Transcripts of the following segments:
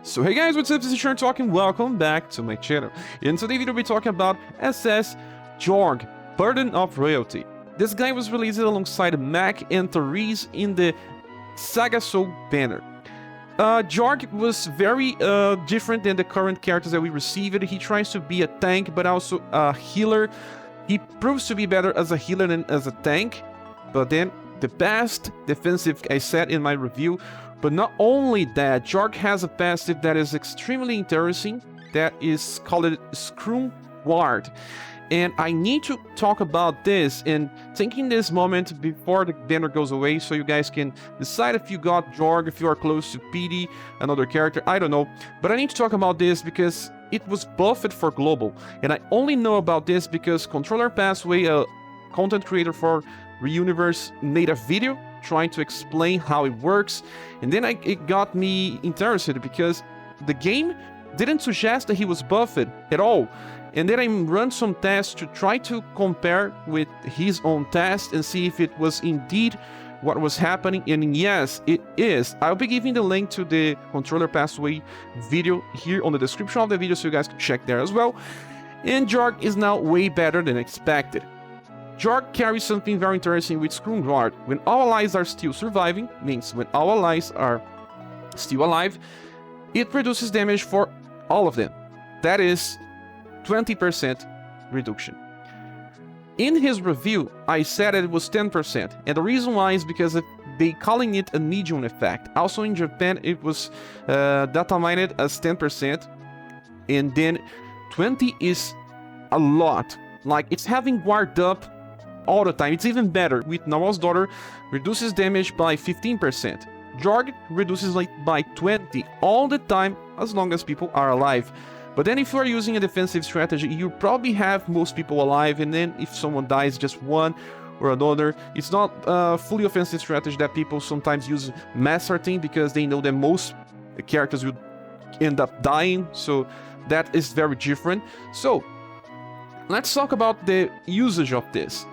So hey guys, what's up? This is Jorg and welcome back to my channel. In today's video we'll be talking about SS Georg, Burden of Royalty. This guy was released alongside Mac and Therese in the SaGa Soul banner. Jorg was very different than the current characters that we received. He tries to be a tank but also a healer. He proves to be better as a healer than as a tank, but then the best defensive I said in my review. But not only that, Jorg has a passive that is extremely interesting, that is called Scrum Ward. And I need to talk about this and taking this moment before the banner goes away so you guys can decide if you got Jorg, if you are close to PD, another character, I don't know. But I need to talk about this because it was buffed for global. And I only know about this because Controller Pathway, a content creator for UniverSe, made a video trying to explain how it works, and then it got me interested because the game didn't suggest that he was buffed at all. And then I run some tests to try to compare with his own test and see if it was indeed what was happening, and yes, it is. I'll be giving the link to the Controller Pathway video here on the description of the video so you guys can check there as well. And Jorg is now way better than expected. Jorg carries something very interesting with Scrum Guard. When all allies are still surviving, means when all allies are still alive, it reduces damage for all of them. That is 20% reduction. In his review, I said it was 10%, and the reason why is because they calling it a medium effect. Also in Japan, it was data mined as 10%, and then 20 is a lot. Like, it's having guard up all the time. It's even better. With Nawal's daughter, reduces damage by 15%. Jorg reduces like by 20 all the time as long as people are alive. But then if you are using a defensive strategy, you probably have most people alive, and then if someone dies, just one or another. It's not a fully offensive strategy that people sometimes use mass sorting because they know that most characters will end up dying, so that is very different. So let's talk about the usage of this.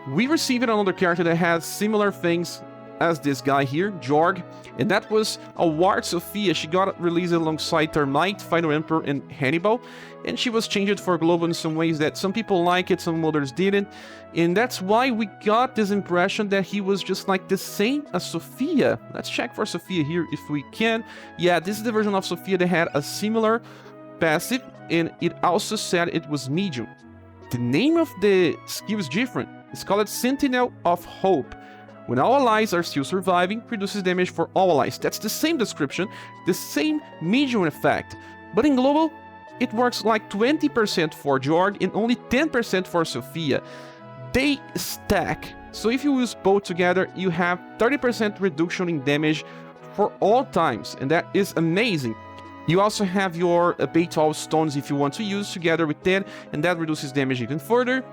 We received another character that has similar things as this guy here, Georg, and that was a Ward Sophia. She got released alongside Termite, Final Emperor, and Hannibal, and she was changed for global in some ways that some people like it, some others didn't, and that's why we got this impression that he was just like the same as Sophia. Let's check for Sophia here if we can. Yeah, this is the version of Sophia that had a similar passive, and it also said it was medium. The name of the skill is different. It's called Sentinel of Hope. When all allies are still surviving, reduces damage for all allies. That's the same description, the same medium effect. But in global, it works like 20% for Jorg and only 10% for Sophia. They stack. So if you use both together, you have 30% reduction in damage for all times, and that is amazing. You also have your Beethoven stones if you want to use together with 10, and that reduces damage even further.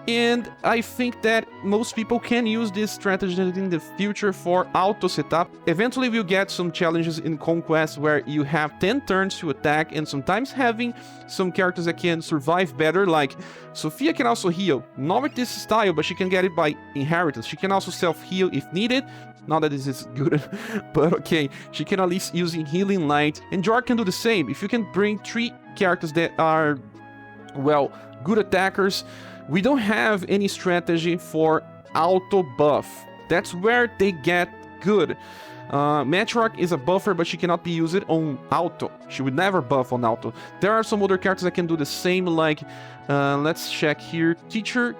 And I think that most people can use this strategy in the future for auto setup. Eventually we'll get some challenges in Conquest where you have 10 turns to attack, and sometimes having some characters that can survive better, like Sophia can also heal. Not with this style, but she can get it by inheritance. She can also self-heal if needed. Not that this is good, but okay. She can at least use Healing Light, and Jorg can do the same. If you can bring 3 characters that are, well, good attackers. We don't have any strategy for auto buff. That's where they get good. Matriarch is a buffer, but she cannot be used on auto. She would never buff on auto. There are some other characters that can do the same, like, let's check here. Teacher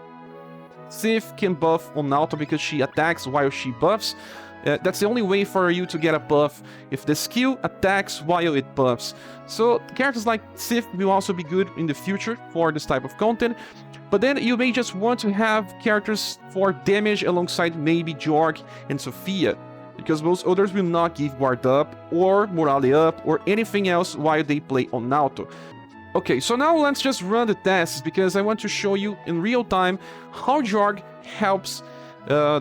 Sif can buff on auto because she attacks while she buffs. That's the only way for you to get a buff, if the skill attacks while it buffs. So characters like Sif will also be good in the future for this type of content. But then you may just want to have characters for damage alongside maybe Jorg and Sophia, because most others will not give guard up or morale up or anything else while they play on auto. Okay, so now let's just run the tests because I want to show you in real time how Jorg helps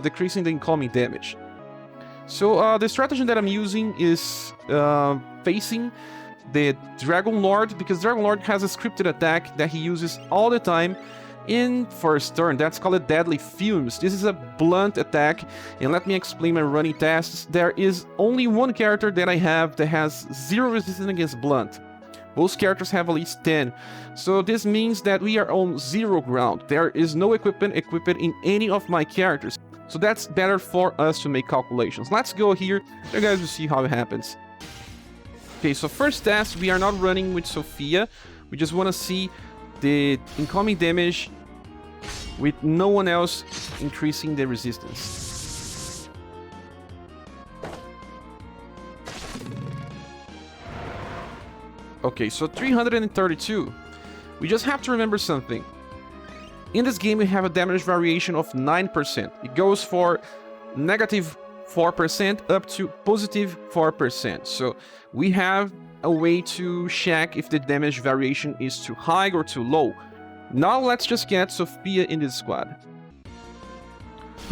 decreasing the incoming damage. So the strategy that I'm using is facing the Dragon Lord, because Dragon Lord has a scripted attack that he uses all the time. in first turn. That's called Deadly Fumes. This is a blunt attack, and let me explain my running tests. There is only one character that I have that has 0 resistance against blunt. Most characters have at least 10. So this means that we are on 0 ground. There is no equipment equipped in any of my characters. So that's better for us to make calculations. Let's go here. You guys will see how it happens. Okay, so first test, we are not running with Sophia. We just want to see the incoming damage with no one else increasing the resistance. Okay, so 332. We just have to remember something. In this game, we have a damage variation of 9%. It goes for negative 4% up to positive 4%. So we have a way to check if the damage variation is too high or too low. Now let's just get Sophia in this squad.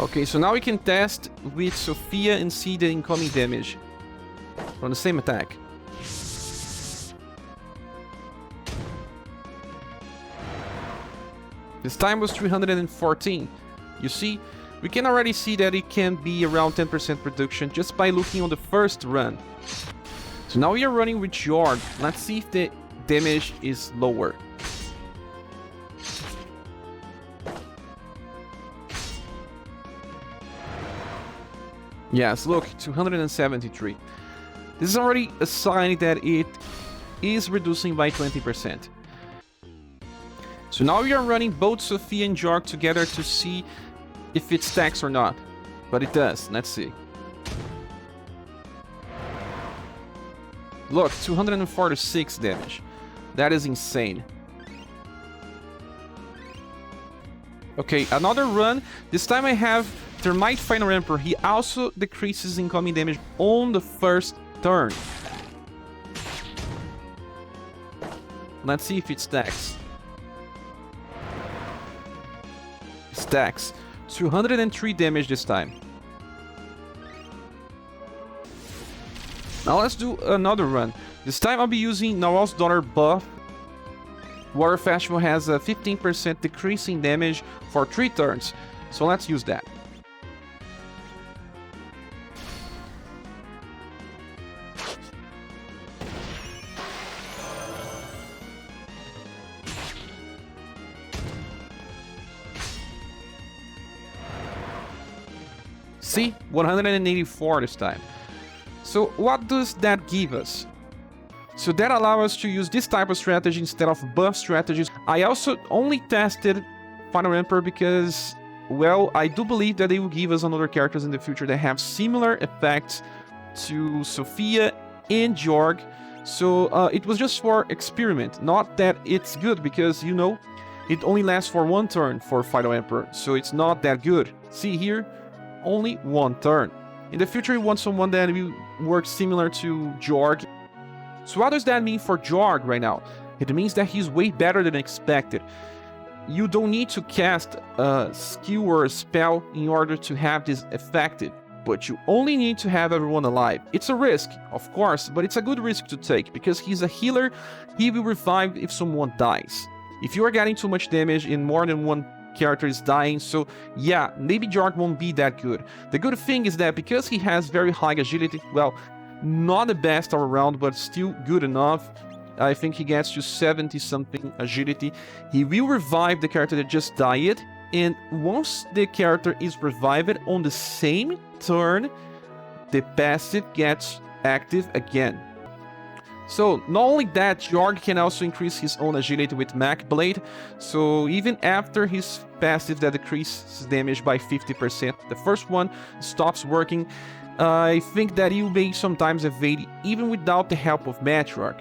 Okay, so now we can test with Sophia and see the incoming damage from the same attack. This time was 314. You see, we can already see that it can be around 10% reduction just by looking on the first run. So now we are running with Jorg. Let's see if the damage is lower. Yes, look, 273. This is already a sign that it is reducing by 20%. So now we are running both Sophia and Georg together to see if it stacks or not. But it does. Let's see. Look, 246 damage. That is insane. Okay, another run. This time I have Termite Final Emperor. He also decreases incoming damage on the first turn. Let's see if it stacks. Stacks. 203 damage this time. Now let's do another run. This time I'll be using Nawal's Daughter buff. Warrior Festival has a 15% decrease in damage for 3 turns. So let's use that. See, 184 this time. So what does that give us? So that allows us to use this type of strategy instead of buff strategies. I also only tested Final Emperor because, well, I do believe that they will give us another characters in the future that have similar effects to Sophia and Georg. So it was just for experiment, not that it's good, because, you know, it only lasts for 1 turn for Final Emperor, so it's not that good. See here? Only 1 turn. In the future, we want someone that will work similar to Georg. So what does that mean for Georg right now? It means that he's way better than expected. You don't need to cast a Skewer spell in order to have this effective, but you only need to have everyone alive. It's a risk, of course, but it's a good risk to take, because he's a healer. He will revive if someone dies. If you are getting too much damage and more than one character is dying, so yeah, maybe Jorg won't be that good. The good thing is that because he has very high agility, well, not the best all around, but still good enough. I think he gets to 70 something agility. He will revive the character that just died, and once the character is revived on the same turn, the passive gets active again. So not only that, Jorg can also increase his own agility with Mach Blade. So even after his passive that decreases damage by 50%, the first one stops working. I think that you may sometimes evade even without the help of Matriarch.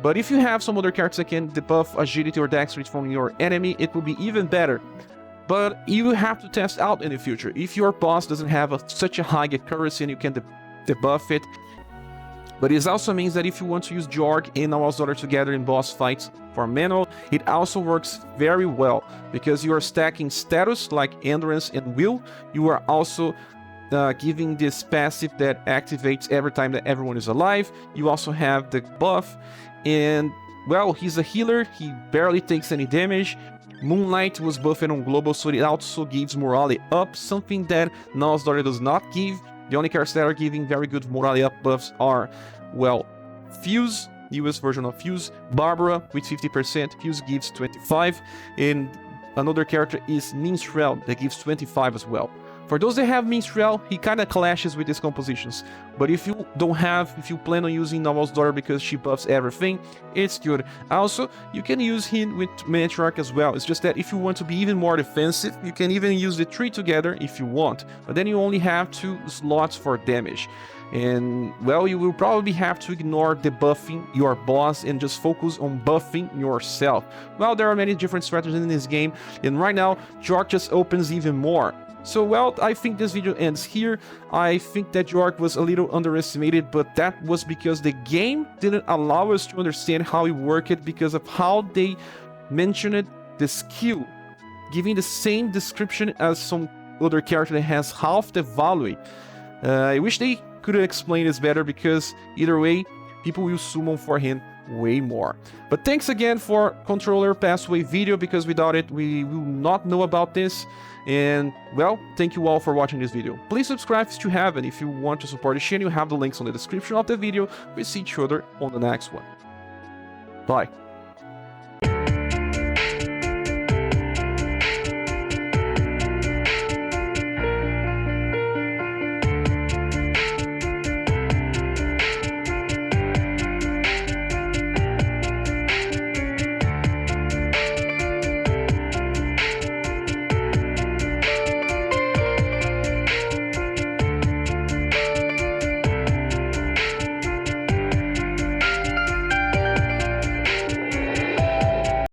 But if you have some other characters that can debuff agility or dexterity from your enemy, it will be even better. But you will have to test out in the future. If your boss doesn't have such a high accuracy and you can debuff it. But it also means that if you want to use Georg and Nawal's Daughter together in boss fights for manual, it also works very well, because you are stacking status like Endurance and Will. You are also giving this passive that activates every time that everyone is alive. You also have the buff, and well, he's a healer. He barely takes any damage. Moonlight was buffed on global, so it also gives morale up, something that Now's Daughter does not give. The only characters that are giving very good morale up buffs are, well, Fuse, US version of Fuse, Barbara with 50%, Fuse gives 25, and another character is Minstrel that gives 25 as well. For those that have Minstrel, he kind of clashes with these compositions, but if you don't have, if you plan on using Now's Daughter because she buffs everything, it's good. Also, you can use him with Matriarch as well. It's just that if you want to be even more defensive, you can even use the 3 together if you want, but then you only have 2 slots for damage. And, well, you will probably have to ignore debuffing your boss and just focus on buffing yourself. Well, there are many different strategies in this game, and right now, Jorg just opens even more. So, well, I think this video ends here. I think that Jorg was a little underestimated, but that was because the game didn't allow us to understand how it worked because of how they mentioned the skill, giving the same description as some other character that has half the value. I wish they could explain this better because either way, people will summon for him way more. But thanks again for controller pathway video, because without it we will not know about this. And, well, thank you all for watching this video. Please subscribe if you haven't. If you want to support the channel, you have the links on the description of the video. We'll see each other on the next one. Bye.